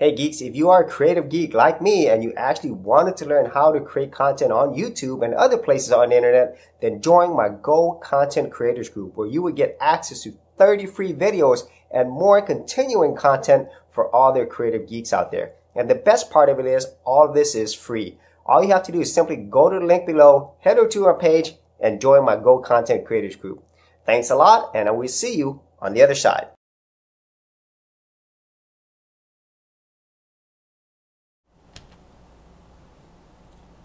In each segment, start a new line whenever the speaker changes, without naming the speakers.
Hey geeks, if you are a creative geek like me and you actually wanted to learn how to create content on YouTube and other places on the internet, then join my Go Content Creators group where you would get access to 30 free videos and more continuing content for all their creative geeks out there. And the best part of it is all of this is free. All you have to do is simply go to the link below, head over to our page, and join my Go Content Creators group. Thanks a lot, and I will see you on the other side.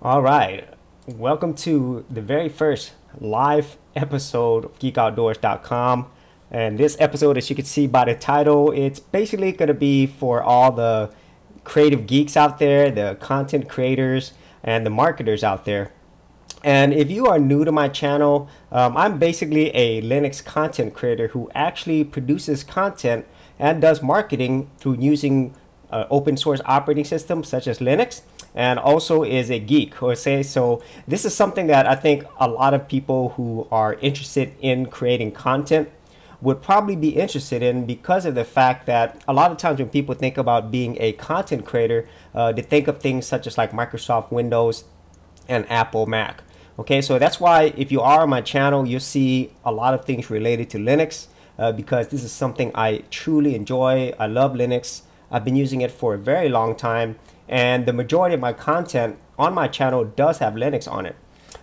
All right, welcome to the very first live episode of geekoutdoors.com. And this episode, as you can see by the title, it's basically going to be for all the creative geeks out there, the content creators, and the marketers out there. And if you are new to my channel, I'm basically a Linux content creator who actually produces content and does marketing through using open source operating systems such as Linux, and also is a geek. So this is something that I think a lot of people who are interested in creating content would probably be interested in, because of the fact that a lot of times when people think about being a content creator, they think of things such as like Microsoft Windows and Apple Mac. Okay, so that's why if you are on my channel, you'll see a lot of things related to Linux, because this is something I truly enjoy. I love Linux. I've been using it for a very long time, and the majority of my content on my channel does have Linux on it.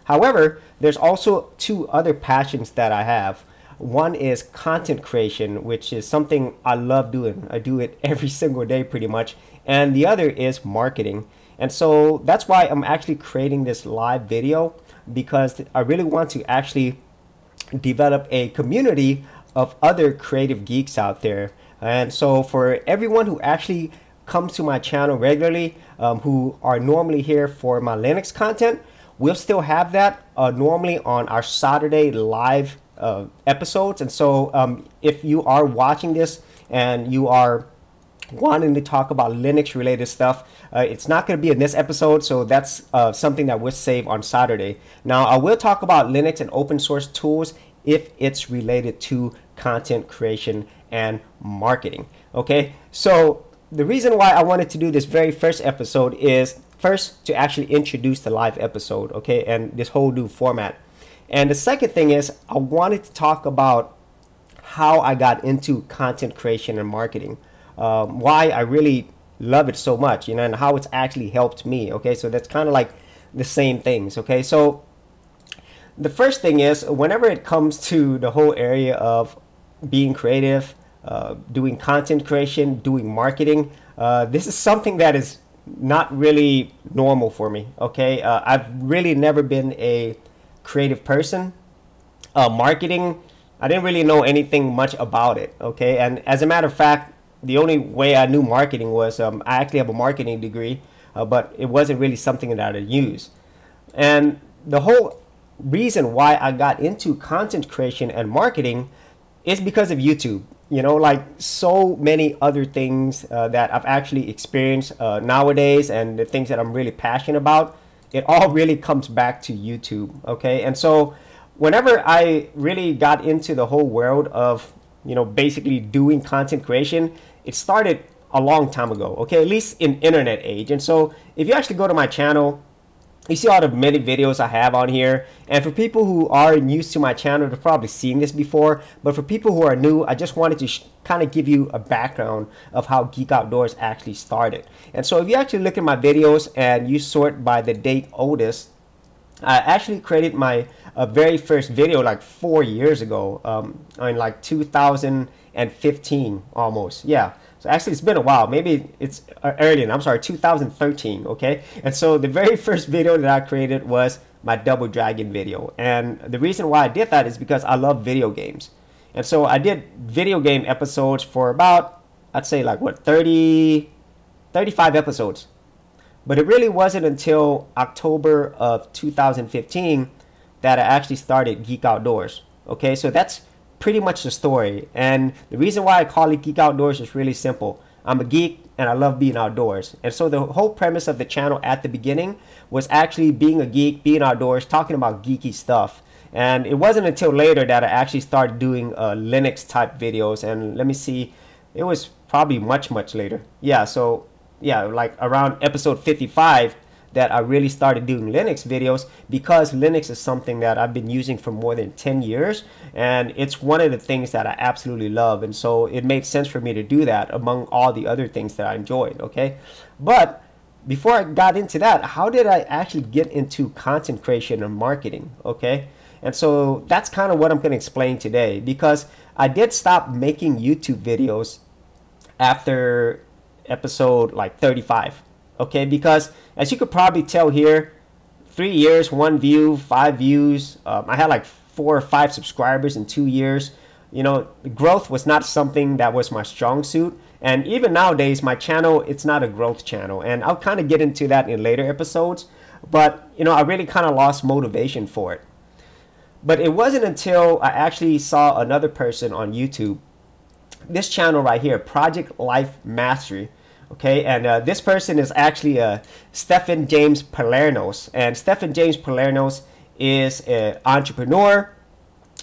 However, there's also two other passions that I have. One is content creation, which is something I love doing. I do it every single day pretty much. And the other is marketing. And so that's why I'm actually creating this live video, because I really want to actually develop a community of other creative geeks out there. And so for everyone who actually comes to my channel regularly, who are normally here for my Linux content, we'll still have that normally on our Saturday live episodes. And so if you are watching this and you are wanting to talk about Linux related stuff, it's not going to be in this episode, so that's something that we'll save on Saturday. Now I will talk about Linux and open source tools if it's related to content creation and marketing. Okay, so the reason why I wanted to do this very first episode is first to actually introduce the live episode, okay, and this whole new format. And the second thing is I wanted to talk about how I got into content creation and marketing, why I really love it so much, you know, and how it's actually helped me. Okay, so that's kind of like the same things. Okay, so the first thing is, whenever it comes to the whole area of being creative, doing content creation, doing marketing, this is something that is not really normal for me. Okay, I've really never been a creative person. Marketing, I didn't really know anything much about it. Okay, and as a matter of fact, the only way I knew marketing was I actually have a marketing degree, but it wasn't really something that I used. And the whole reason why I got into content creation and marketing is because of YouTube. You know, like so many other things that I've actually experienced nowadays, and the things that I'm really passionate about, it all really comes back to YouTube. Okay, and so whenever I really got into the whole world of, you know, basically doing content creation, it started a long time ago. Okay, at least in internet age. And so if you actually go to my channel, you see all the many videos I have on here. And for people who are used to my channel, they've probably seen this before. But for people who are new, I just wanted to kind of give you a background of how Geek Outdoors actually started. And so if you actually look at my videos and you sort by the date oldest, I actually created my very first video like 4 years ago, in like 2015 almost. Yeah. So actually it's been a while. Maybe it's earlier. I'm sorry, 2013. Okay. And so the very first video that I created was my Double Dragon video. And the reason why I did that is because I love video games. And so I did video game episodes for about, I'd say like what, 35 episodes. But it really wasn't until October of 2015 that I actually started Geek Outdoors. Okay, so that's pretty much the story. And the reason why I call it Geek Outdoors is really simple. I'm a geek and I love being outdoors. And so the whole premise of the channel at the beginning was actually being a geek, being outdoors, talking about geeky stuff. And it wasn't until later that I actually started doing Linux type videos. And let me see, it was probably much later. Yeah, so yeah, like around episode 55 that I really started doing Linux videos, because Linux is something that I've been using for more than 10 years, and it's one of the things that I absolutely love, and so it made sense for me to do that among all the other things that I enjoyed, okay? But before I got into that, how did I actually get into content creation and marketing, okay? And so that's kind of what I'm going to explain today, because I did stop making YouTube videos after episode like 35, okay? Because as you could probably tell here, 3 years, 1 view, 5 views. I had like 4 or 5 subscribers in 2 years. You know, growth was not something that was my strong suit. And even nowadays, my channel, it's not a growth channel. And I'll kind of get into that in later episodes. But, you know, I really kind of lost motivation for it. But it wasn't until I actually saw another person on YouTube, this channel right here, Project Life Mastery. Okay, and this person is actually Stephen James Palernos. And Stephen James Palernos is an entrepreneur.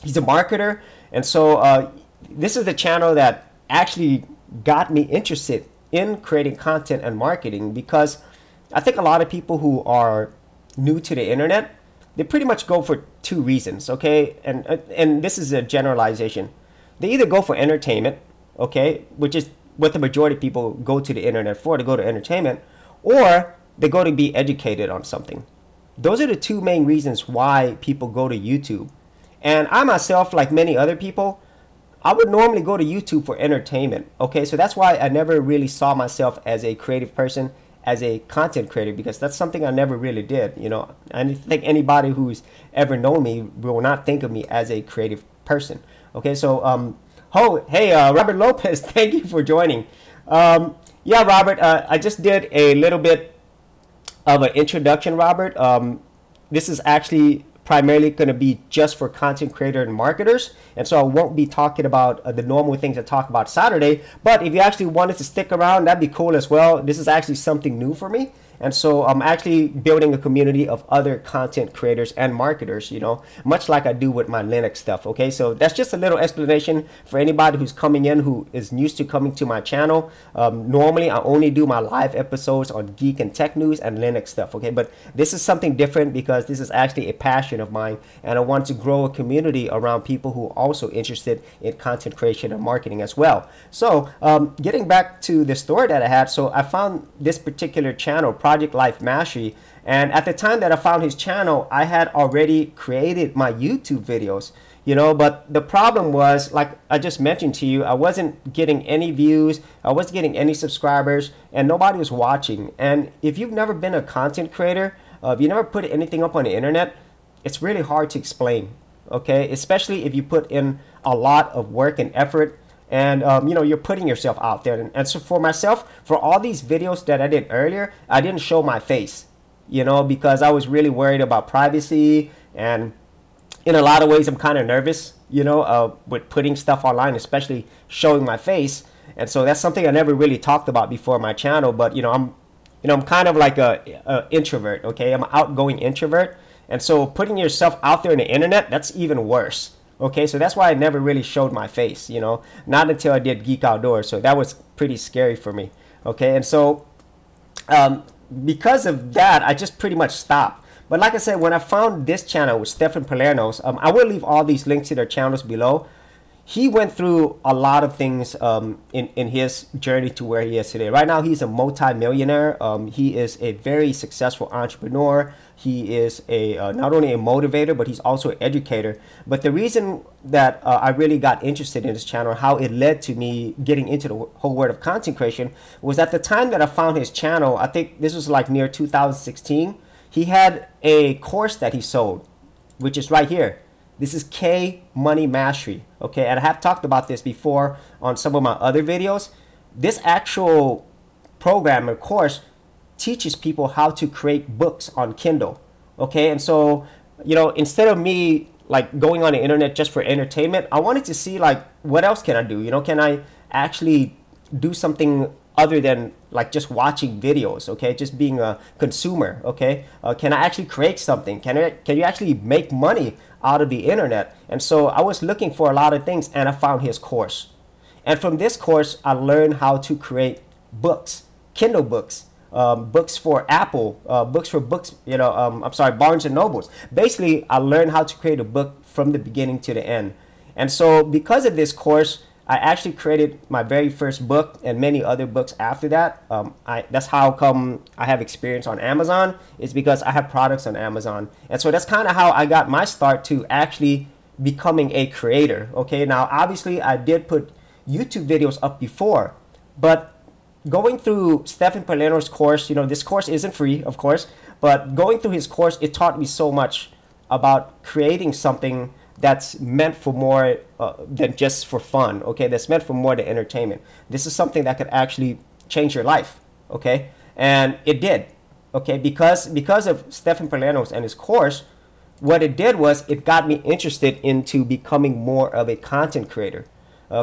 He's a marketer. And so this is the channel that actually got me interested in creating content and marketing, because I think a lot of people who are new to the internet, they pretty much go for 2 reasons, okay? And this is a generalization. They either go for entertainment, okay, which is what the majority of people go to the internet for, to go to entertainment, or they go to be educated on something. Those are the 2 main reasons why people go to YouTube. And I myself, like many other people, I would normally go to YouTube for entertainment, okay? So that's why I never really saw myself as a creative person, as a content creator, because that's something I never really did, you know. I think anybody who's ever known me will not think of me as a creative person, okay? So, hey, Robert Lopez, thank you for joining. Yeah, Robert, I just did a little bit of an introduction, Robert. This is actually primarily going to be just for content creators and marketers, and so I won't be talking about the normal things I talk about Saturday. But if you actually wanted to stick around, that'd be cool as well. This is actually something new for me. And so I'm actually building a community of other content creators and marketers, you know, much like I do with my Linux stuff, okay? So that's just a little explanation for anybody who's coming in who is used to coming to my channel. Normally, I only do my live episodes on geek and tech news and Linux stuff, okay? But this is something different because this is actually a passion of mine, and I want to grow a community around people who are also interested in content creation and marketing as well. So getting back to the story that I had, so I found this particular channel, Project Life Mastery, and at the time that I found his channel, I had already created my YouTube videos, you know, but the problem was, like I just mentioned to you, I wasn't getting any views, I wasn't getting any subscribers, and nobody was watching. And if you've never been a content creator, if you never put anything up on the internet, it's really hard to explain, okay? Especially if you put in a lot of work and effort, and you know, you're putting yourself out there. And so for myself, for all these videos that I did earlier, I didn't show my face, you know, because I was really worried about privacy, and in a lot of ways I'm kind of nervous, you know, with putting stuff online, especially showing my face. And so that's something I never really talked about before my channel. But you know, I'm kind of like a introvert, okay? I'm an outgoing introvert, and so putting yourself out there on the internet, that's even worse. Okay, so that's why I never really showed my face, you know, not until I did Geek Outdoors. So that was pretty scary for me. Okay, and so because of that, I just pretty much stopped. But like I said, when I found this channel with Stephen Palernos, I will leave all these links to their channels below. He went through a lot of things in his journey to where he is today. Right now, he's a multi-millionaire. He is a very successful entrepreneur. He is a not only a motivator, but he's also an educator. But the reason that I really got interested in this channel, how it led to me getting into the whole world of content creation, was at the time that I found his channel. I think this was like near 2016. He had a course that he sold, which is right here. This is KMoney Mastery, okay? And I have talked about this before on some of my other videos. This actual program or course teaches people how to create books on Kindle, okay? And so, you know, instead of me like going on the internet just for entertainment, I wanted to see like, what else can I do? You know, can I actually do something other than like just watching videos, okay? Just being a consumer, okay? Can I actually create something? Can you actually make money out of the internet? And so I was looking for a lot of things, and I found his course. And from this course, I learned how to create books, Kindle books, books for Apple, books for books, I'm sorry, Barnes and Nobles. Basically, I learned how to create a book from the beginning to the end. And so because of this course, I actually created my very first book and many other books after that. That's how come I have experience on Amazon, is because I have products on Amazon. And so that's kind of how I got my start to actually becoming a creator. Okay, now obviously I did put YouTube videos up before, but going through Stephen Palermo's course, this course isn't free, of course, but going through his course, it taught me so much about creating something that's meant for more than just for fun, okay? That's meant for more than entertainment. This is something that could actually change your life, okay? And it did, okay? Because of Stephen Palermo's and his course, what it did was it got me interested into becoming more of a content creator,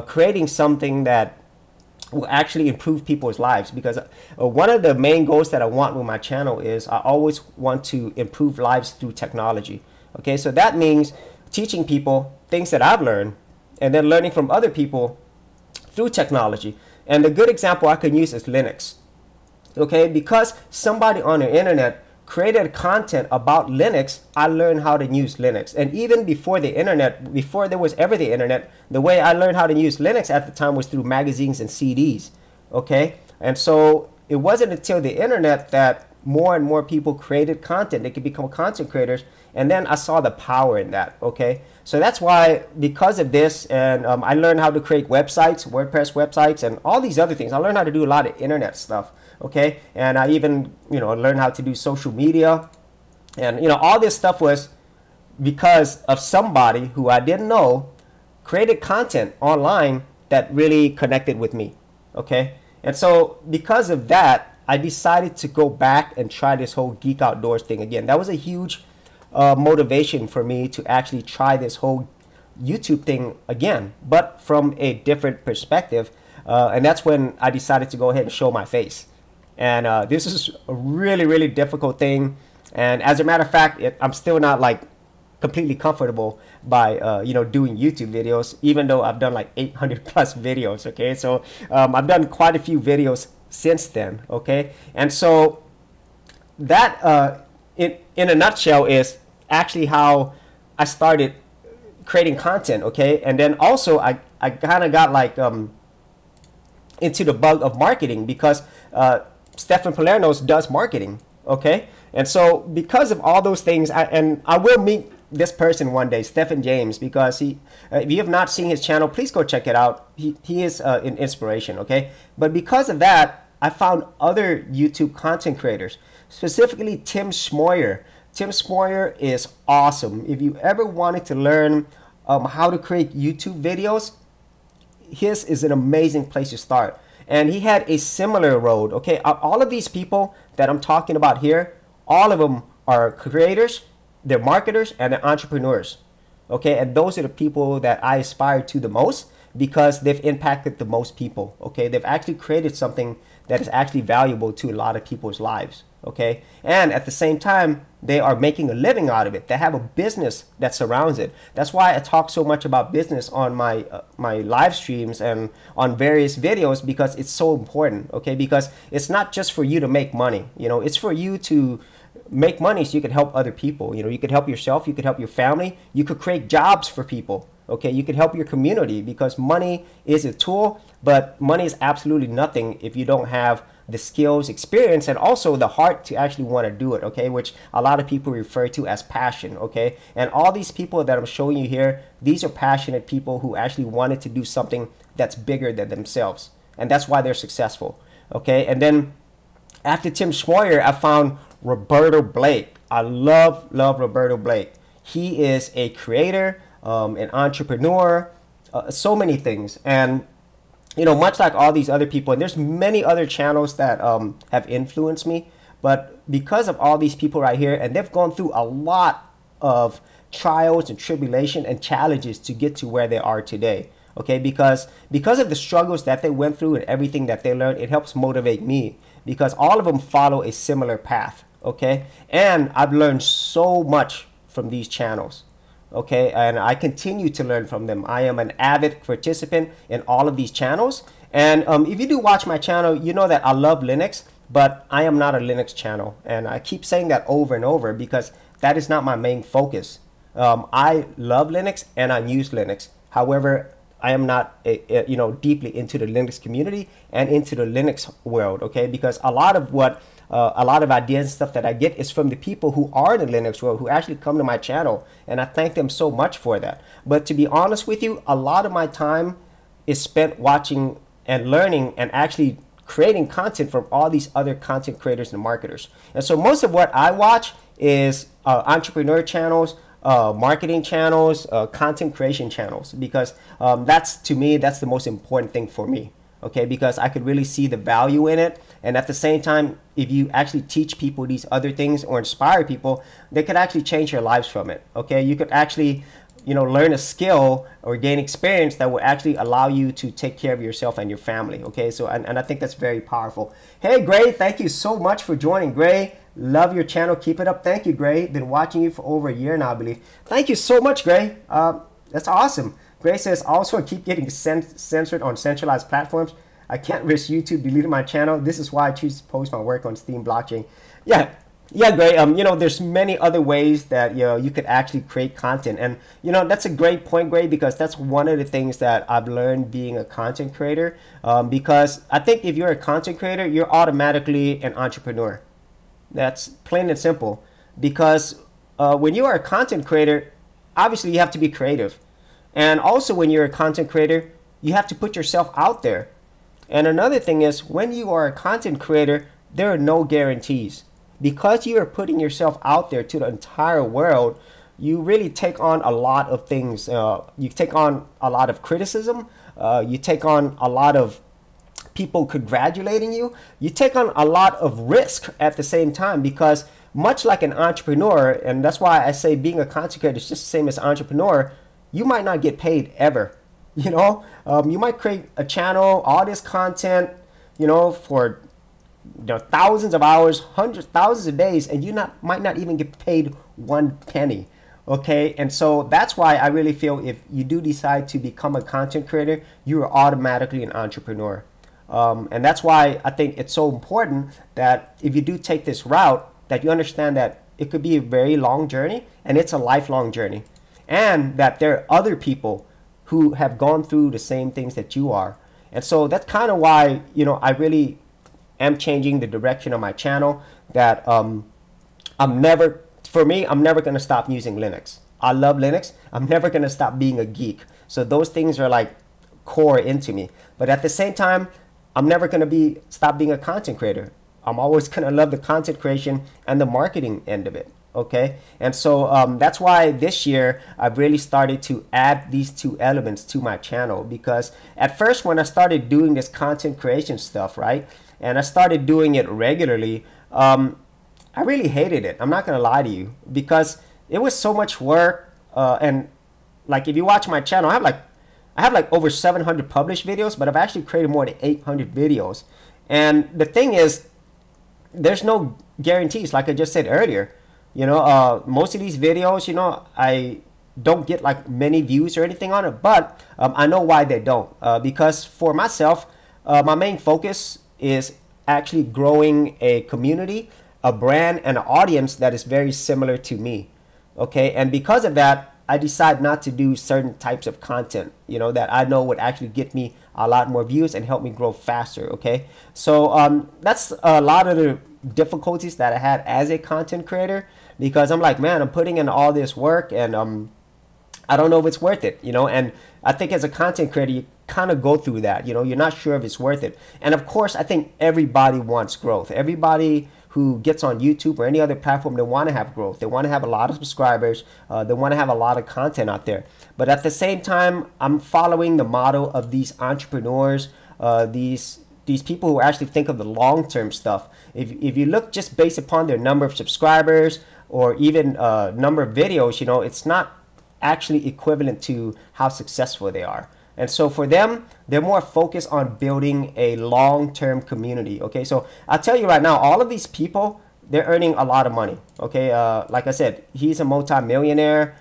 creating something that will actually improve people's lives. Because one of the main goals that I want with my channel is I always want to improve lives through technology, okay? So that means teaching people things that I've learned and then learning from other people through technology. And the good example I can use is Linux. Okay, because somebody on the internet created content about Linux, I learned how to use Linux. And even before the internet, before there was ever the internet, the way I learned how to use Linux at the time was through magazines and CDs. Okay, and so it wasn't until the internet that more and more people created content. They could become content creators. And then I saw the power in that, okay? So that's why, because of this, and I learned how to create websites, WordPress websites, and all these other things. I learned how to do a lot of internet stuff, okay? And I even, learned how to do social media. And, all this stuff was because of somebody who I didn't know created content online that really connected with me, okay? And so because of that, I decided to go back and try this whole Geek Outdoors thing again. That was a huge motivation for me to actually try this whole YouTube thing again, but from a different perspective. And that's when I decided to go ahead and show my face. And this is a really, really difficult thing. And as a matter of fact, I'm still not like completely comfortable by doing YouTube videos, even though I've done like 800 plus videos. Okay, so I've done quite a few videos since then. Okay, and so that in a nutshell is actually how I started creating content. Okay, and then also I kind of got like into the bug of marketing, because Stephen Palermo does marketing. Okay, and so because of all those things, I will meet this person one day, Stephen James, because he, if you have not seen his channel, please go check it out. He is an inspiration. Okay, but because of that, I found other YouTube content creators, specifically Tim Schmoyer. Tim Schmoyer is awesome. If you ever wanted to learn how to create YouTube videos, his is an amazing place to start. And he had a similar road. Okay, all of these people that I'm talking about here, all of them are creators, they're marketers, and they're entrepreneurs. Okay, and those are the people that I aspire to the most, because they've impacted the most people. Okay, they've actually created something that is actually valuable to a lot of people's lives. Okay, and at the same time, they are making a living out of it. They have a business that surrounds it. That's why I talk so much about business on my my live streams and on various videos, because it's so important. Okay, because it's not just for you to make money. It's for you to make money so you can help other people. You could help yourself, you could help your family, you could create jobs for people. Okay, you could help your community, because money is a tool, but money is absolutely nothing if you don't have the skills, experience, and also the heart to actually want to do it. Okay, which a lot of people refer to as passion. Okay, and all these people that I'm showing you here, these are passionate people who actually wanted to do something that's bigger than themselves, and that's why they're successful. Okay, and then after Tim Schmoyer, I found Roberto Blake. I love Roberto Blake. He is a creator, an entrepreneur, so many things. And much like all these other people, and there's many other channels that have influenced me, but because of all these people right here, and they've gone through a lot of trials and tribulation and challenges to get to where they are today. Okay, because of the struggles that they went through and everything that they learned, it helps motivate me, because all of them follow a similar path. Okay, and I've learned so much from these channels. Okay, and I continue to learn from them. I am an avid participant in all of these channels, And if you do watch my channel, you know that I love Linux, but I am not a Linux channel. And I keep saying that over and over because that is not my main focus. I love Linux and I use Linux. However, I am not deeply into the Linux community and into the Linux world, okay? Because a lot of ideas and stuff that I get is from the people who are in the Linux world, who actually come to my channel, and I thank them so much for that. But to be honest with you, a lot of my time is spent watching and learning and actually creating content from all these other content creators and marketers. And so most of what I watch is entrepreneur channels, marketing channels, content creation channels, because that's, to me, that's the most important thing for me. Okay, because I could really see the value in it. And at the same time, if you actually teach people these other things or inspire people, they could actually change their lives from it. Okay, you could actually, learn a skill or gain experience that will actually allow you to take care of yourself and your family. Okay, so and I think that's very powerful. Hey, Gray, thank you so much for joining. Gray, love your channel. Keep it up. Thank you, Gray. Been watching you for over a year now, I believe. Thank you so much, Gray. That's awesome. Gray says, also keep getting censored on centralized platforms. I can't risk YouTube deleting my channel. This is why I choose to post my work on Steam blockchain. Yeah, Gray. There's many other ways that you could actually create content, and that's a great point, Gray, because that's one of the things that I've learned being a content creator. Because I think if you're a content creator, you're automatically an entrepreneur. That's plain and simple. Because when you are a content creator, obviously you have to be creative. And also when you're a content creator, you have to put yourself out there. And another thing is, when you are a content creator, there are no guarantees. Because you are putting yourself out there to the entire world, you really take on a lot of things. You take on a lot of criticism. You take on a lot of people congratulating you. You take on a lot of risk at the same time, because much like an entrepreneur, and that's why I say being a content creator is just the same as an entrepreneur, you might not get paid ever. You might create a channel, all this content, for thousands of hours, hundreds, thousands of days, and you might not even get paid 1 penny. Okay, and so that's why I really feel if you do decide to become a content creator, you are automatically an entrepreneur. And that's why I think it's so important that if you do take this route, that you understand that it could be a very long journey, and it's a lifelong journey. And that there are other people who have gone through the same things that you are. And so that's kind of why, I really am changing the direction of my channel, that I'm never going to stop using Linux. I love Linux. I'm never going to stop being a geek. So those things are like core into me. But at the same time, I'm never going to stop being a content creator. I'm always going to love the content creation and the marketing end of it. Okay, and so that's why this year I've really started to add these two elements to my channel, because at first when I started doing this content creation stuff, right, and I started doing it regularly, I really hated it. I'm not gonna lie to you, because it was so much work, and like if you watch my channel, I have like over 700 published videos, but I've actually created more than 800 videos. And the thing is, there's no guarantees, like I just said earlier. Most of these videos, I don't get like many views or anything on it, but I know why they don't. Because for myself, my main focus is actually growing a community, a brand, and an audience that is very similar to me. Okay, and because of that, I decide not to do certain types of content, that I know would actually get me a lot more views and help me grow faster. Okay, so that's a lot of the difficulties that I had as a content creator, because I'm like, man, I'm putting in all this work, and I don't know if it's worth it, and I think as a content creator, you kind of go through that, you're not sure if it's worth it. And of course, I think everybody wants growth. Everybody who gets on YouTube or any other platform, they want to have growth. They want to have a lot of subscribers. They want to have a lot of content out there. But at the same time, I'm following the model of these entrepreneurs, these people who actually think of the long-term stuff. If you look just based upon their number of subscribers or even number of videos, it's not actually equivalent to how successful they are. And so for them, they're more focused on building a long-term community. Okay, so I'll tell you right now, all of these people, they're earning a lot of money. Okay, like I said, he's a multi-millionaire.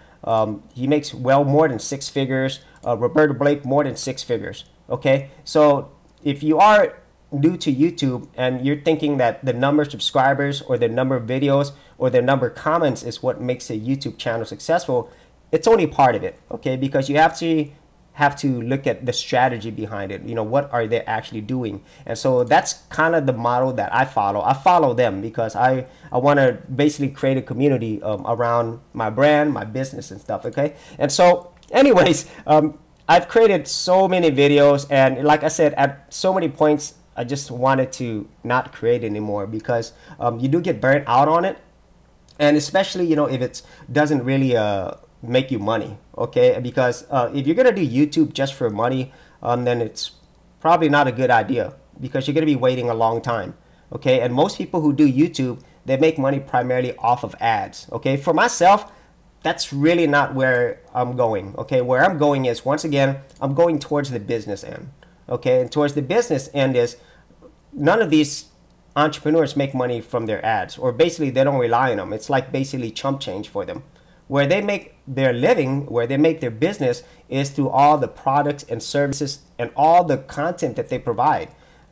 He makes well more than 6 figures. Roberto Blake, more than 6 figures. Okay, so if you are new to YouTube and you're thinking that the number of subscribers or the number of videos or the number of comments is what makes a YouTube channel successful, it's only part of it, okay? Because you have to look at the strategy behind it. You know, what are they actually doing? And so that's kind of the model that I follow. I follow them because I want to basically create a community around my brand, my business and stuff, okay? And so anyways, I've created so many videos, and like I said, at so many points, I just wanted to not create anymore because you do get burnt out on it. And especially, you know, if it doesn't really make you money, okay? Because if you're gonna do YouTube just for money, then it's probably not a good idea because you're gonna be waiting a long time, okay? And most people who do YouTube, they make money primarily off of ads, okay? For myself, that's really not where I'm going, okay? Where I'm going is, once again, I'm going towards the business end, okay? And towards the business end is, none of these entrepreneurs make money from their ads, or basically they don't rely on them. It's like basically chump change for them. Where they make their living, where they make their business, is through all the products and services and all the content that they provide.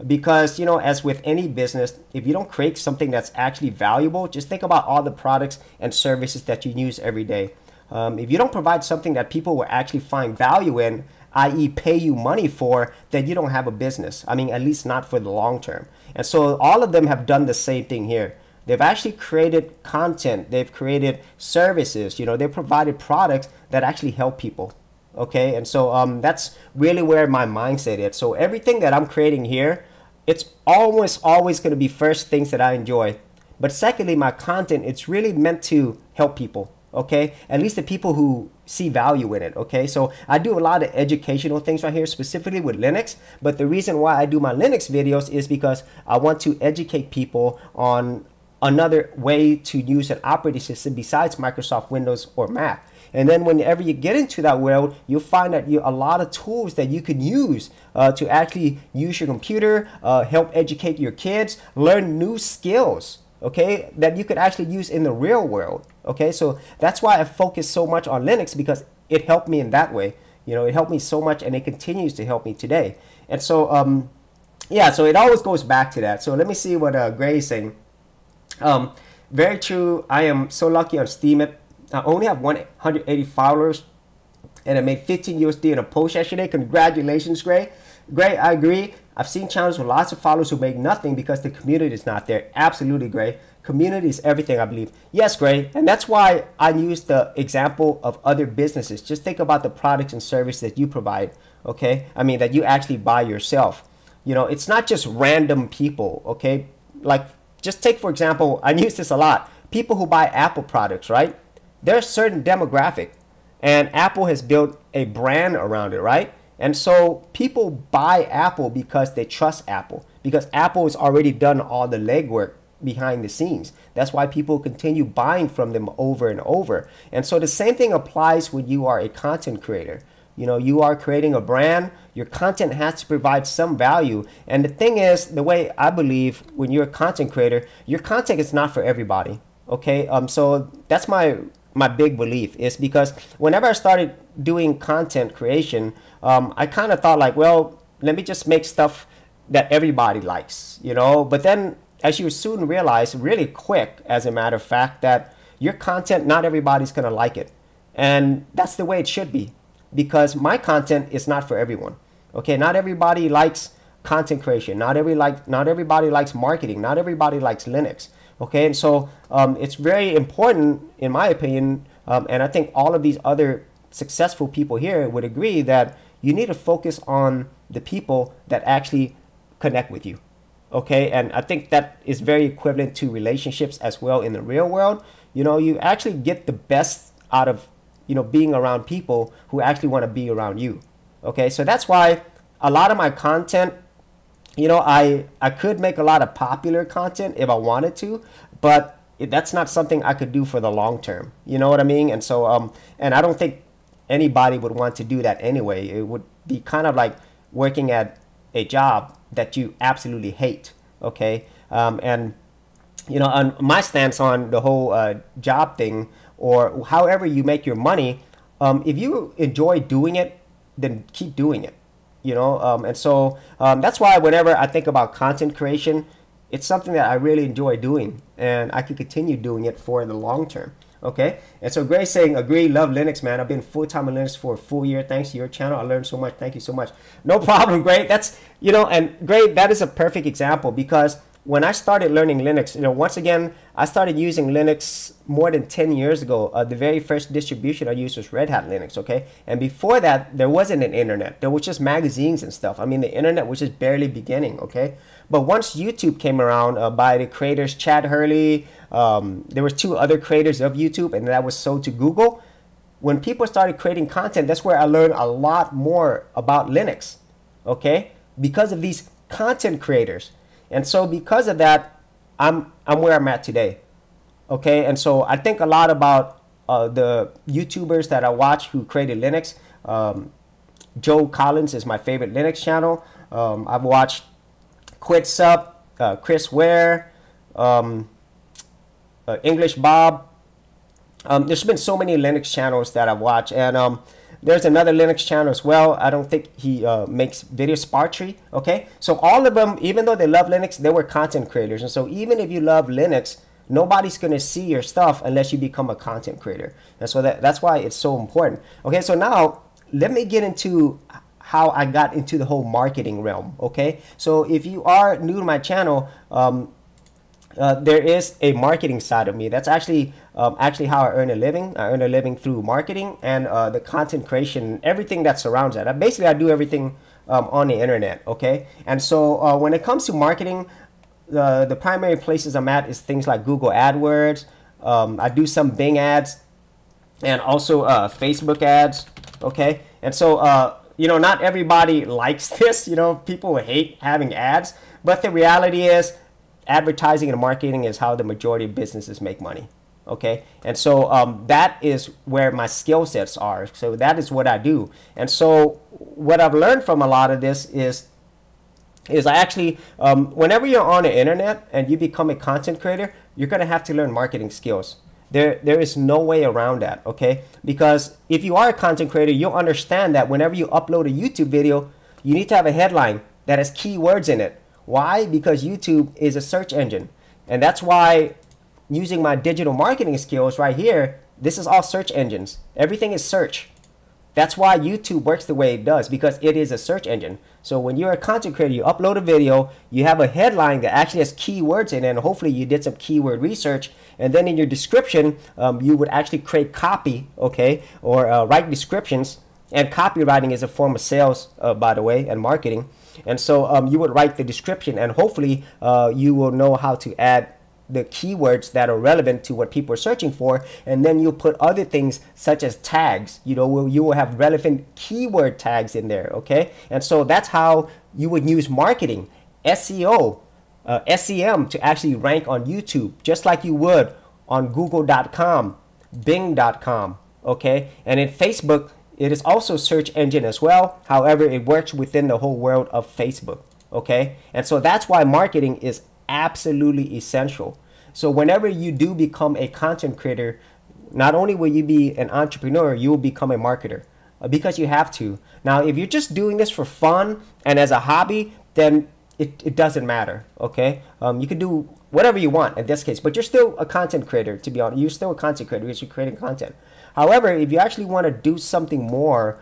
Because, you know, as with any business, if you don't create something that's actually valuable, just think about all the products and services that you use every day. If you don't provide something that people will actually find value in, i.e. pay you money for, then you don't have a business. I mean, at least not for the long term. And so all of them have done the same thing here. They've actually created content. They've created services. You know, they've provided products that actually help people. Okay, and so that's really where my mindset is. So everything that I'm creating here, it's almost always going to be first things that I enjoy. But secondly, my content, it's really meant to help people. Okay, at least the people who see value in it. Okay, so I do a lot of educational things right here, specifically with Linux. But the reason why I do my Linux videos is because I want to educate people on another way to use an operating system besides Microsoft Windows or Mac. And then whenever you get into that world, you'll find that a lot of tools that you can use to actually use your computer, help educate your kids, learn new skills, okay, that you could actually use in the real world. Okay, so that's why I focus so much on Linux, because it helped me in that way. You know, it helped me so much, and it continues to help me today. And so, yeah, so it always goes back to that. So let me see what Gray is saying. Very true. I am so lucky on Steam. I only have 180 followers, and I made 15 USD in a post yesterday. Congratulations, Gray. Gray, I agree. I've seen channels with lots of followers who make nothing because the community is not there. Absolutely, Gray. Community is everything, I believe. Yes, Gray. And that's why I use the example of other businesses. Just think about the products and services that you provide, okay? I mean, that you actually buy yourself. You know, it's not just random people, okay? Like, just take, for example, I use this a lot. People who buy Apple products, right? There's a certain demographic, and Apple has built a brand around it, right? And so people buy Apple because they trust Apple, because Apple has already done all the legwork behind the scenes. That's why people continue buying from them over and over. And so the same thing applies when you are a content creator. You know, you are creating a brand, your content has to provide some value. And the thing is, the way I believe, when you're a content creator, your content is not for everybody. Okay, so that's my big belief, is because whenever I started doing content creation, I kind of thought like, well, let me just make stuff that everybody likes, you know. But then, as you soon realize, really quick, as a matter of fact, that your content, not everybody's gonna like it. And that's the way it should be, because my content is not for everyone. Okay, not everybody likes content creation. Not everybody likes marketing. Not everybody likes Linux. Okay, and so it's very important, in my opinion, and I think all of these other successful people here would agree, that you need to focus on the people that actually connect with you. Okay, and I think that is very equivalent to relationships as well in the real world. You know, you actually get the best out of, you know, being around people who actually want to be around you. Okay, so that's why a lot of my content, you know, I could make a lot of popular content if I wanted to, but that's not something I could do for the long term. You know what I mean? And so, and I don't think anybody would want to do that anyway. It would be kind of like working at a job that you absolutely hate. Okay, and you know, on my stance on the whole job thing, or however you make your money, if you enjoy doing it, then keep doing it. And so that's why whenever I think about content creation, it's something that I really enjoy doing, and I can continue doing it for the long term. Okay, and so Gray's saying, agree, love Linux, man. I've been full-time in Linux for a full year. Thanks to your channel, I learned so much. Thank you so much. No problem, Gray. That's, and Gray, that is a perfect example, because when I started learning Linux, once again, I started using Linux more than 10 years ago. The very first distribution I used was Red Hat Linux, okay? And before that, there wasn't an internet. There was just magazines and stuff. I mean, the internet was just barely beginning, okay? But once YouTube came around by the creators Chad Hurley, there was 2 other creators of YouTube, and that was sold to Google. When people started creating content, that's where I learned a lot more about Linux, okay? Because of these content creators. And so because of that, I'm where I'm at today, okay? And so I think a lot about the YouTubers that I watch who created Linux. Joe Collins is my favorite Linux channel. I've watched Quitsup, Chris Ware, English Bob. There's been so many Linux channels that I've watched, and there's another Linux channel as well. I don't think he makes video, Spartree. Okay, so all of them, even though they love Linux, they were content creators. And so even if you love Linux, nobody's gonna see your stuff unless you become a content creator. And so that's why it's so important. Okay, so now let me get into how I got into the whole marketing realm. Okay, so if you are new to my channel, there is a marketing side of me. That's actually how I earn a living. I earn a living through marketing and the content creation, everything that surrounds that. Basically, I do everything on the internet, okay? And so when it comes to marketing, the primary places I'm at is things like Google AdWords. I do some Bing ads and also Facebook ads, okay? And so, not everybody likes this. People hate having ads, but the reality is, advertising and marketing is how the majority of businesses make money, okay? And so that is where my skill sets are. So that is what I do. And so what I've learned from a lot of this is I actually, whenever you're on the internet and you become a content creator, you're going to have to learn marketing skills. There is no way around that, okay? Because if you are a content creator, you'll understand that whenever you upload a YouTube video, you need to have a headline that has keywords in it. Why? Because YouTube is a search engine. And that's why using my digital marketing skills right here, this is all search engines. Everything is search. That's why YouTube works the way it does, because it is a search engine. So when you're a content creator, you upload a video, you have a headline that actually has keywords in it, and hopefully you did some keyword research. And then in your description, you would actually create copy, okay, or write descriptions. And copywriting is a form of sales, by the way, and marketing. And so you would write the description, and hopefully you will know how to add the keywords that are relevant to what people are searching for. And then you'll put other things such as tags. You will have relevant keyword tags in there, okay? And so that's how you would use marketing, SEO, SEM to actually rank on YouTube, just like you would on Google.com, Bing.com, okay? And in Facebook, it is also search engine as well. However, it works within the whole world of Facebook, okay? And so that's why marketing is absolutely essential. So whenever you do become a content creator, not only will you be an entrepreneur, you will become a marketer because you have to. Now, if you're just doing this for fun and as a hobby, then it doesn't matter, okay? You can do whatever you want in this case, but you're still a content creator, to be honest. You're still a content creator because you're creating content. However, if you actually want to do something more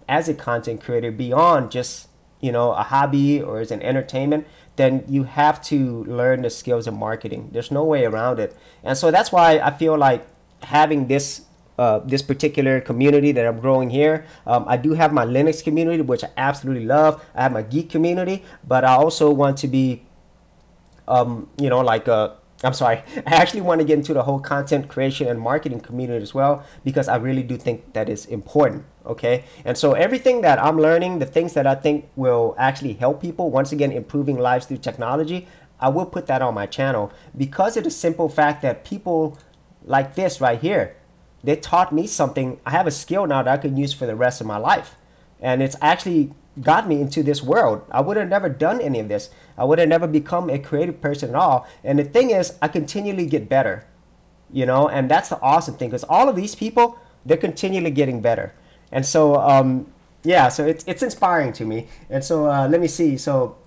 as a content creator beyond just, a hobby or as an entertainment, then you have to learn the skills of marketing. There's no way around it. And so that's why I feel like having this particular community that I'm growing here. I do have my Linux community, which I absolutely love. I have my geek community, but I also want to be, I'm sorry, I actually want to get into the whole content creation and marketing community as well, because I really do think that is important, okay? And so everything that I'm learning, the things that I think will actually help people, once again, improving lives through technology, I will put that on my channel because of the simple fact that people like this right here, they taught me something. I have a skill now that I can use for the rest of my life. And it's actually got me into this world. I would have never done any of this. I would have never become a creative person at all. And the thing is, I continually get better, and that's the awesome thing, because all of these people, they're continually getting better. And so yeah, so it's inspiring to me. And so let me see. So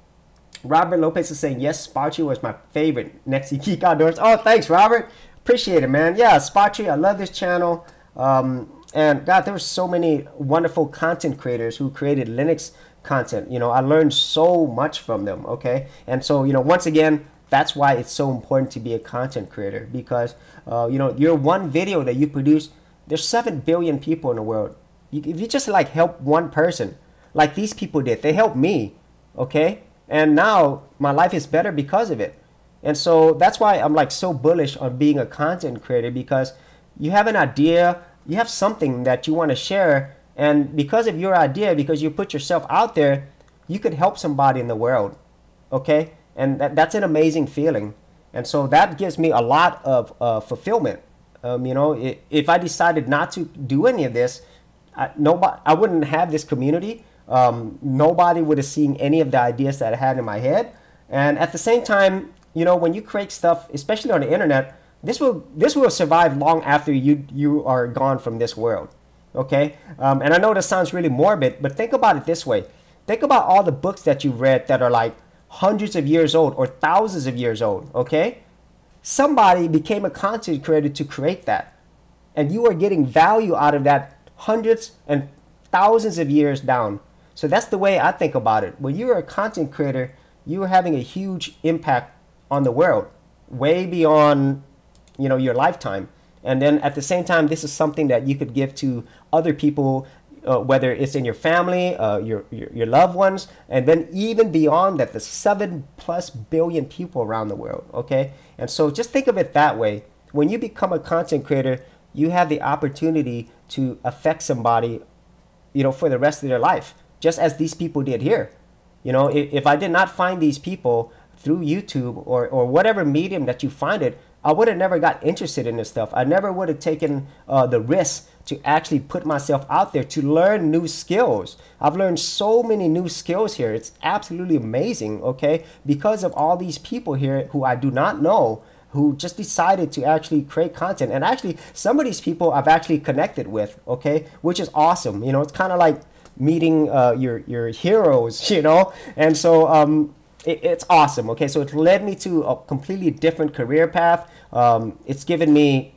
Robert Lopez is saying, yes, Spotry was my favorite next to Geek Outdoors. Oh, thanks, Robert. Appreciate it, man. Yeah, Spotry, I love this channel. And God, there were so many wonderful content creators who created Linux content. You know, I learned so much from them, okay? And so, you know, once again, that's why it's so important to be a content creator, because, you know, your one video that you produce, there's 7 billion people in the world. If you just like help one person, like these people did, they helped me, okay? And now my life is better because of it. And so that's why I'm like so bullish on being a content creator, because you have an idea, you have something that you want to share, and because of your idea, because you put yourself out there, you could help somebody in the world, okay? And that's an amazing feeling. And so that gives me a lot of fulfillment. You know, if I decided not to do any of this, I wouldn't have this community. Nobody would have seen any of the ideas that I had in my head. And at the same time, you know, when you create stuff, especially on the internet, this will survive long after you are gone from this world. Okay? And I know this sounds really morbid, but think about it this way. Think about all the books that you've read that are like hundreds of years old or thousands of years old. Okay? Somebody became a content creator to create that. And you are getting value out of that hundreds and thousands of years down. So that's the way I think about it. When you're a content creator, you are having a huge impact on the world, way beyond, you know, your lifetime. And then at the same time, this is something that you could give to other people, whether it's in your family, your loved ones, and then even beyond that, the 7+ billion people around the world. Okay, and so just think of it that way. When you become a content creator, you have the opportunity to affect somebody, you know, for the rest of their life, just as these people did here. You know, if I did not find these people through YouTube or whatever medium that you find it, I would have never got interested in this stuff. I never would have taken the risk to actually put myself out there to learn new skills. I've learned so many new skills here. It's absolutely amazing, okay? Because of all these people here who I do not know, who just decided to actually create content. And actually, some of these people I've actually connected with, okay? Which is awesome. You know, it's kind of like meeting your heroes, you know? And so it's awesome, okay? So it led me to a completely different career path. It's given me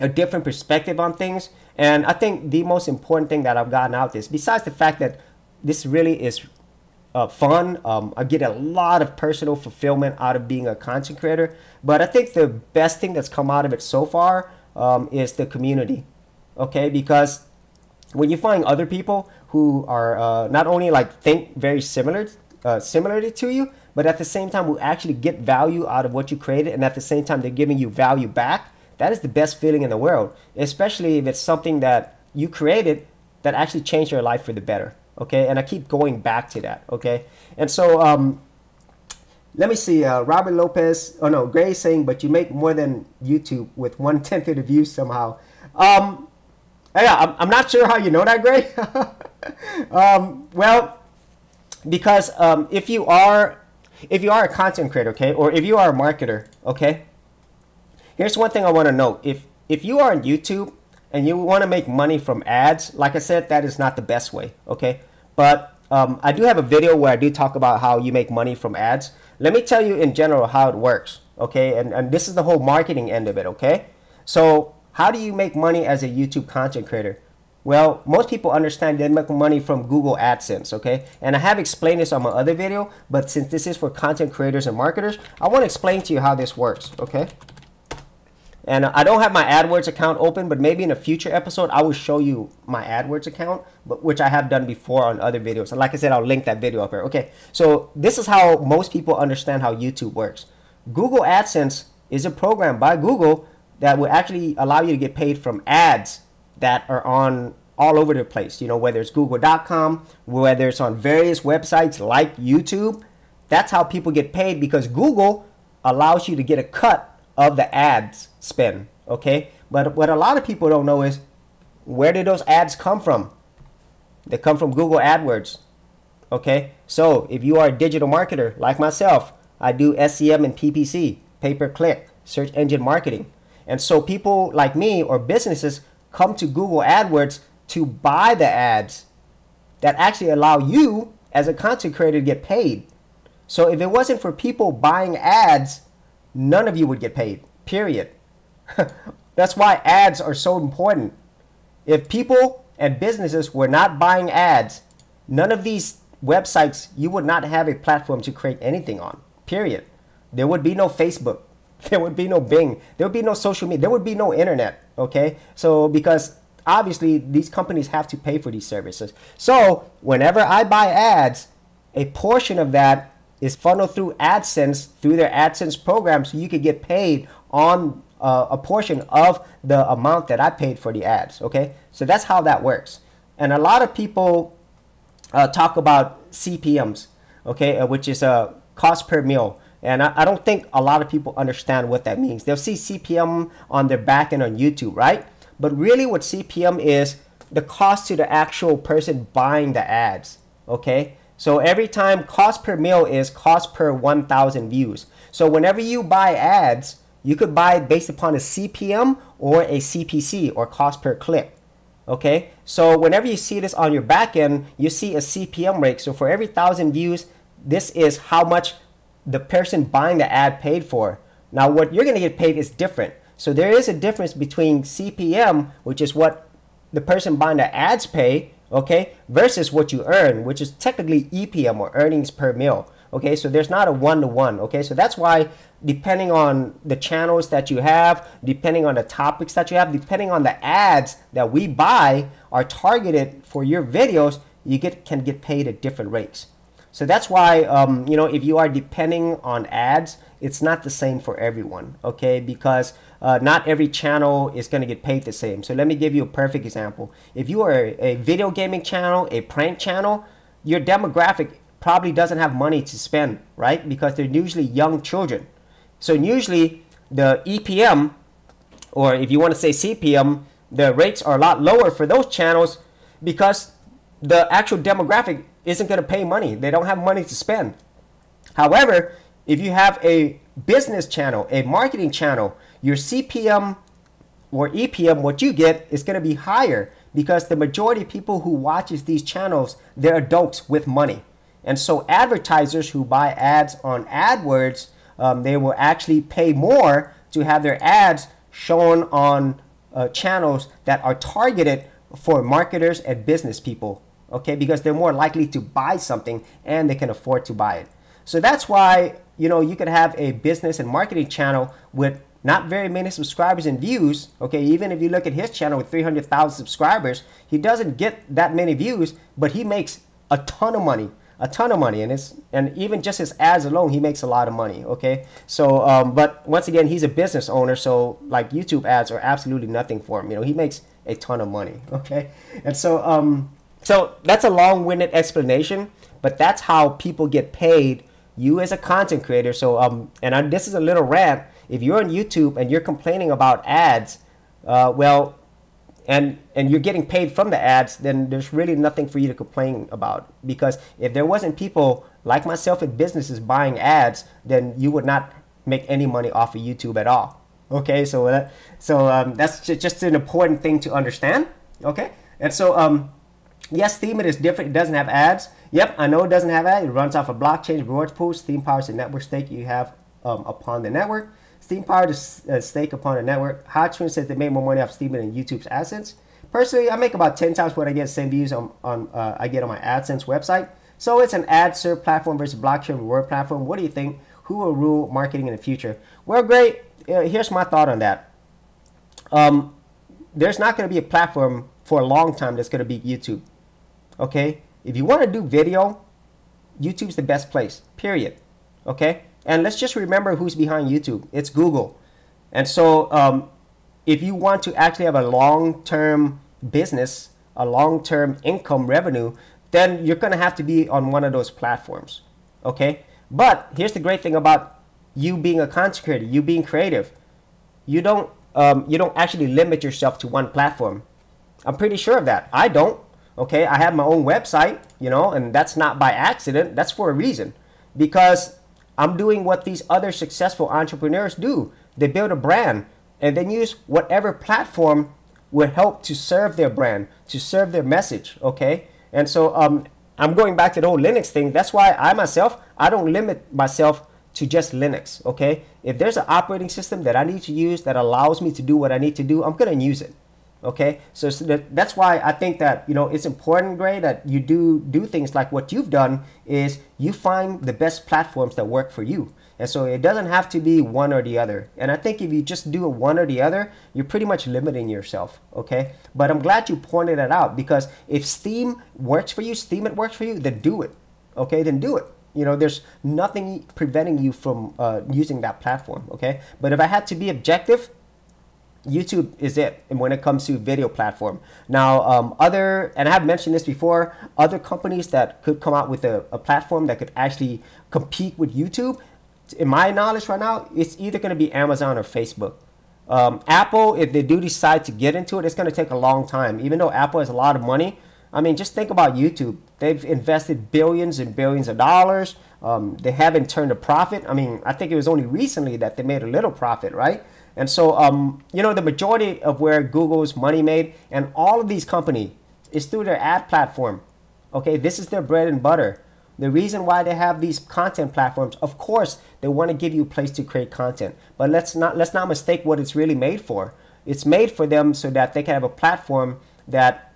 a different perspective on things. And I think the most important thing that I've gotten out of this, besides the fact that this really is fun, I get a lot of personal fulfillment out of being a content creator. But I think the best thing that's come out of it so far is the community, okay? Because when you find other people who are not only like think very similarly to you, but at the same time who actually get value out of what you created, and at the same time they're giving you value back, that is the best feeling in the world, especially if it's something that you created that actually changed your life for the better, okay? And I keep going back to that, okay? And so let me see, Robert Lopez, oh no, Gray is saying, but you make more than YouTube with 1/10 of the views somehow. Yeah, I'm not sure how you know that, Gray. Well, because if you are a content creator, okay, or if you are a marketer, okay, here's one thing I want to note. If you are on YouTube and you want to make money from ads, like I said, that is not the best way, okay? But I do have a video where I do talk about how you make money from ads. Let me tell you in general how it works, okay? And this is the whole marketing end of it, okay? So how do you make money as a YouTube content creator? Well, most people understand they make money from Google AdSense, okay? And I have explained this on my other video, but since this is for content creators and marketers, I want to explain to you how this works, okay? And I don't have my AdWords account open, but maybe in a future episode, I will show you my AdWords account, which I have done before on other videos. And like I said, I'll link that video up here. Okay, so this is how most people understand how YouTube works. Google AdSense is a program by Google that will actually allow you to get paid from ads that are on all over the place. You know, whether it's google.com, whether it's on various websites like YouTube. That's how people get paid, because Google allows you to get a cut of the ads spend, okay? But what a lot of people don't know is, where did those ads come from? They come from Google AdWords, okay? So if you are a digital marketer like myself, I do SEM and PPC, pay-per-click, search engine marketing. And so people like me or businesses come to Google AdWords to buy the ads that actually allow you as a content creator to get paid. So if it wasn't for people buying ads, none of you would get paid, period. That's why ads are so important. If people and businesses were not buying ads, none of these websites, you would not have a platform to create anything on, period. There would be no Facebook. There would be no Bing. There would be no social media. There would be no internet, okay? So because obviously these companies have to pay for these services. So whenever I buy ads, a portion of that is funneled through AdSense, through their AdSense program, so you could get paid on a portion of the amount that I paid for the ads, okay? So that's how that works. And a lot of people talk about CPMs, okay, which is a cost per mille. And I don't think a lot of people understand what that means. They'll see CPM on their back end on YouTube, right? But really what CPM is, the cost to the actual person buying the ads, okay? So every time, cost per mille is cost per 1,000 views. So whenever you buy ads, you could buy based upon a CPM or a CPC, or cost per click, okay? So whenever you see this on your back end, you see a CPM rate. So for every 1,000 views, this is how much the person buying the ad paid for. Now what you're gonna get paid is different. So there is a difference between CPM, which is what the person buying the ads pay, okay, versus what you earn, which is technically EPM, or earnings per mille. Okay, so there's not a one-to-one. Okay, so that's why depending on the channels that you have, depending on the topics that you have, depending on the ads that we buy are targeted for your videos, you can get paid at different rates. So that's why, you know, if you are depending on ads, it's not the same for everyone, okay? Because not every channel is going to get paid the same. So let me give you a perfect example. If you are a video gaming channel, a prank channel, your demographic probably doesn't have money to spend, right? Because they're usually young children. So usually the EPM, or if you want to say CPM, the rates are a lot lower for those channels because the actual demographic isn't going to pay money. They don't have money to spend. However, if you have a business channel, a marketing channel, your CPM or EPM, what you get is going to be higher because the majority of people who watches these channels, they're adults with money. And so advertisers who buy ads on AdWords, they will actually pay more to have their ads shown on channels that are targeted for marketers and business people, okay? Because they're more likely to buy something and they can afford to buy it. So that's why, you know, you could have a business and marketing channel with not very many subscribers and views, okay? Even if you look at his channel with 300,000 subscribers, he doesn't get that many views, but he makes a ton of money. And even just his ads alone, he makes a lot of money, okay? So but once again, he's a business owner, so like YouTube ads are absolutely nothing for him. You know, he makes a ton of money, okay? And so so that's a long-winded explanation, but that's how people get paid, you as a content creator. So this is a little rant. If you're on YouTube and you're complaining about ads, and you're getting paid from the ads, then there's really nothing for you to complain about. Because if there wasn't people like myself at businesses buying ads, then you would not make any money off of YouTube at all. Okay, so that's just an important thing to understand. Okay, and so yes, Theme It is different. It doesn't have ads. Yep, I know it doesn't have ads. It runs off a blockchain, rewards pools. Theme powers the network stake you have upon the network. Steam powered stake upon a network. Hodgman says they made more money off Steam than YouTube's AdSense. Personally, I make about 10 times what I get same views I get on my AdSense website. So it's an ad serve platform versus blockchain reward platform. What do you think? Who will rule marketing in the future? Well, great. Here's my thought on that. There's not going to be a platform for a long time that's going to beat YouTube. Okay? If you want to do video, YouTube's the best place, period. Okay? And let's just remember who's behind YouTube. It's Google. And so if you want to actually have a long-term business, a long-term income revenue, then you're going to have to be on one of those platforms. Okay? But here's the great thing about you being a content creator, you being creative. You don't actually limit yourself to one platform. I'm pretty sure of that. I don't. Okay? I have my own website, you know, and that's not by accident. That's for a reason. Because I'm doing what these other successful entrepreneurs do. They build a brand and then use whatever platform will help to serve their brand, to serve their message, okay? And so I'm going back to the whole Linux thing. That's why I don't limit myself to just Linux, okay? If there's an operating system that I need to use that allows me to do what I need to do, I'm going to use it, okay? So that's why I think that, you know, it's important, Gray, that you do things like what you've done is you find the best platforms that work for you. And so it doesn't have to be one or the other. And I think if you just do one or the other, you're pretty much limiting yourself, okay? But I'm glad you pointed that out, because if Steam works for you, then do it, okay? Then do it. You know, there's nothing preventing you from using that platform, okay? But if I had to be objective, YouTube is it. And when it comes to video platform. Now, and I have mentioned this before, other companies that could come out with a platform that could actually compete with YouTube, in my knowledge right now, it's either going to be Amazon or Facebook. Apple, if they do decide to get into it, it's going to take a long time. Even though Apple has a lot of money, I mean, just think about YouTube. They've invested billions and billions of dollars. They haven't turned a profit. I mean, I think it was only recently that they made a little profit, right? And so, you know, the majority of where Google's money made and all of these companies is through their ad platform. Okay, this is their bread and butter. The reason why they have these content platforms, of course, they want to give you a place to create content. But let's not mistake what it's really made for. It's made for them so that they can have a platform that,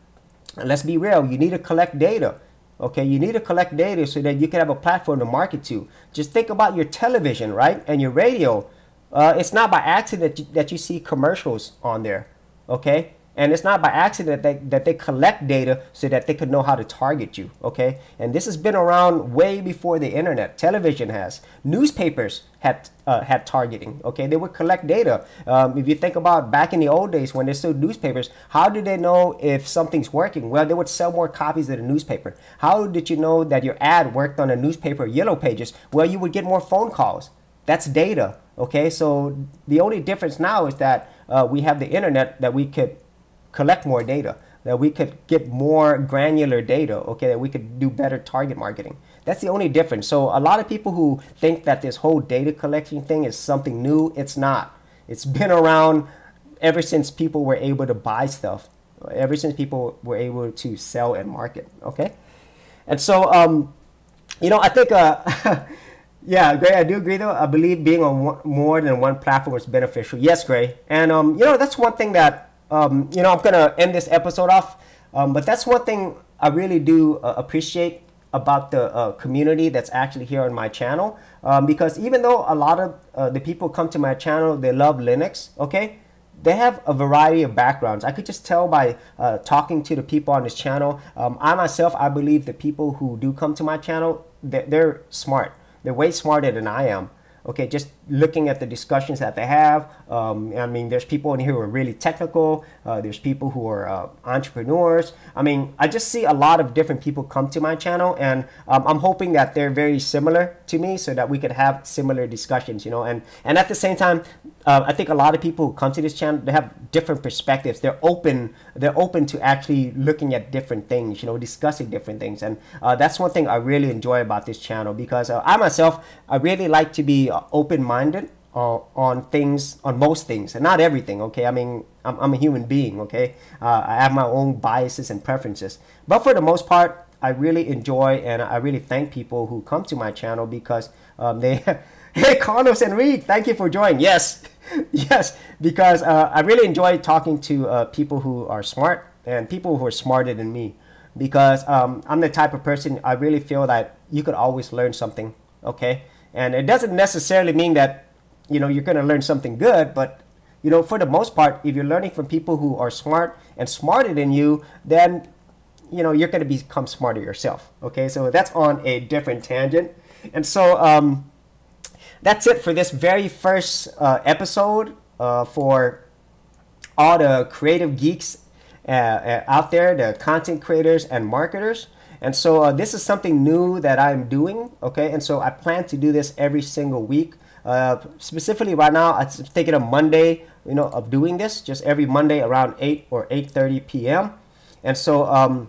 let's be real, you need to collect data. Okay, you need to collect data so that you can have a platform to market to. Just think about your television, right? And your radio. It's not by accident that you see commercials on there. Okay? And it's not by accident that they collect data so that they could know how to target you, okay? And this has been around way before the internet. Television has. Newspapers had targeting, okay? They would collect data. If you think about back in the old days when they sold newspapers, how did they know if something's working? Well, they would sell more copies of the newspaper. How did you know that your ad worked on a newspaper yellow pages? Well, you would get more phone calls. That's data, okay? So the only difference now is that we have the internet, that we could collect more data, that we could get more granular data, okay, that we could do better target marketing. That's the only difference. So a lot of people who think that this whole data collection thing is something new, it's not. It's been around ever since people were able to buy stuff, ever since people were able to sell and market, okay? And so, you know, I think, yeah, Gray, I do agree though. I believe being on more than one platform is beneficial. Yes, Gray. And, you know, that's one thing that, you know, I'm going to end this episode off, but that's one thing I really do appreciate about the community that's actually here on my channel, because even though a lot of the people come to my channel, they love Linux, okay, they have a variety of backgrounds. I could just tell by talking to the people on this channel. I myself, I believe the people who do come to my channel, they're smart. They're way smarter than I am. Okay, just looking at the discussions that they have. I mean, there's people in here who are really technical. There's people who are entrepreneurs. I mean, I just see a lot of different people come to my channel, and I'm hoping that they're very similar to me so that we could have similar discussions, you know. And at the same time, I think a lot of people who come to this channel, they have different perspectives. They're open to actually looking at different things, you know, discussing different things. And that's one thing I really enjoy about this channel, because I myself, I really like to be open-minded on things, on most things, and not everything, okay? I mean, I'm a human being, okay? I have my own biases and preferences. But for the most part, I really enjoy and I really thank people who come to my channel, because they... Hey, Carlos Enrique, thank you for joining. Yes, yes, because I really enjoy talking to people who are smart and people who are smarter than me, because I'm the type of person, I really feel that you could always learn something, okay? And it doesn't necessarily mean that, you know, you're going to learn something good, but, you know, for the most part, if you're learning from people who are smart and smarter than you, then, you know, you're going to become smarter yourself, okay? So that's on a different tangent. And so that's it for this very first episode for all the creative geeks out there, the content creators and marketers. And so this is something new that I'm doing, okay? And so I plan to do this every single week. Specifically right now, I'm thinking of Monday, you know, of doing this, just every Monday around 8 or 8:30 p.m. And so,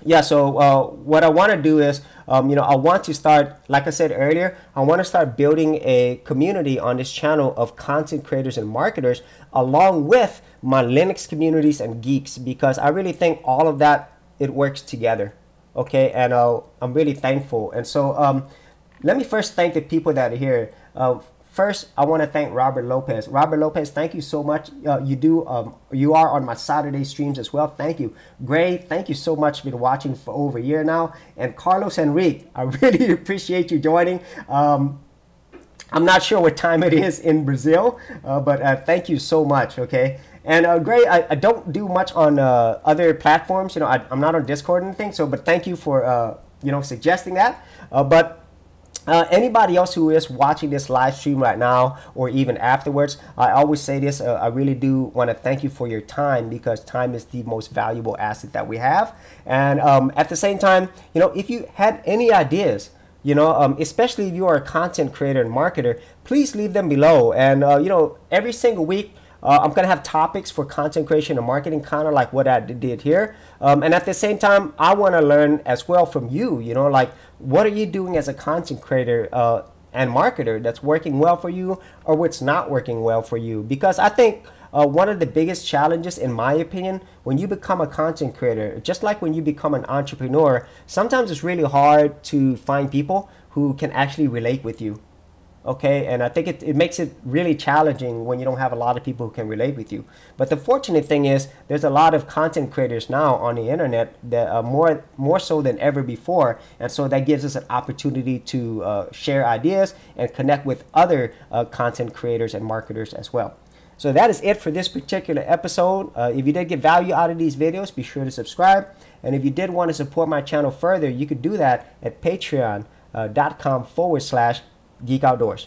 yeah, so what I want to do is, you know, I want to start, like I said earlier, I want to start building a community on this channel of content creators and marketers, along with my Linux communities and geeks, because I really think all of that, it works together. Okay, and I'm really thankful. And so let me first thank the people that are here. First, I want to thank Robert Lopez. Robert Lopez, thank you so much. You are on my Saturday streams as well. Thank you. Gray, thank you so much. Been watching for over a year now. And Carlos Enrique, I really appreciate you joining. I'm not sure what time it is in Brazil, but thank you so much. Okay. And Gray, I don't do much on other platforms. You know, I'm not on Discord and anything. So, but thank you for suggesting that. Anybody else who is watching this live stream right now or even afterwards, I always say this, I really do want to thank you for your time, because time is the most valuable asset that we have. And at the same time, if you had any ideas, especially if you are a content creator and marketer, please leave them below. And, every single week, I'm going to have topics for content creation and marketing, kind of like what I did here. And at the same time, I want to learn as well from you, like what are you doing as a content creator and marketer that's working well for you, or what's not working well for you? Because I think one of the biggest challenges, in my opinion, when you become a content creator, just like when you become an entrepreneur, sometimes it's really hard to find people who can actually relate with you. Okay, and I think it makes it really challenging when you don't have a lot of people who can relate with you. But the fortunate thing is there's a lot of content creators now on the internet that are more so than ever before, and so that gives us an opportunity to share ideas and connect with other content creators and marketers as well. So that is it for this particular episode. If you did get value out of these videos, be sure to subscribe. And if you did want to support my channel further, you could do that at patreon.com/Geek Outdoors.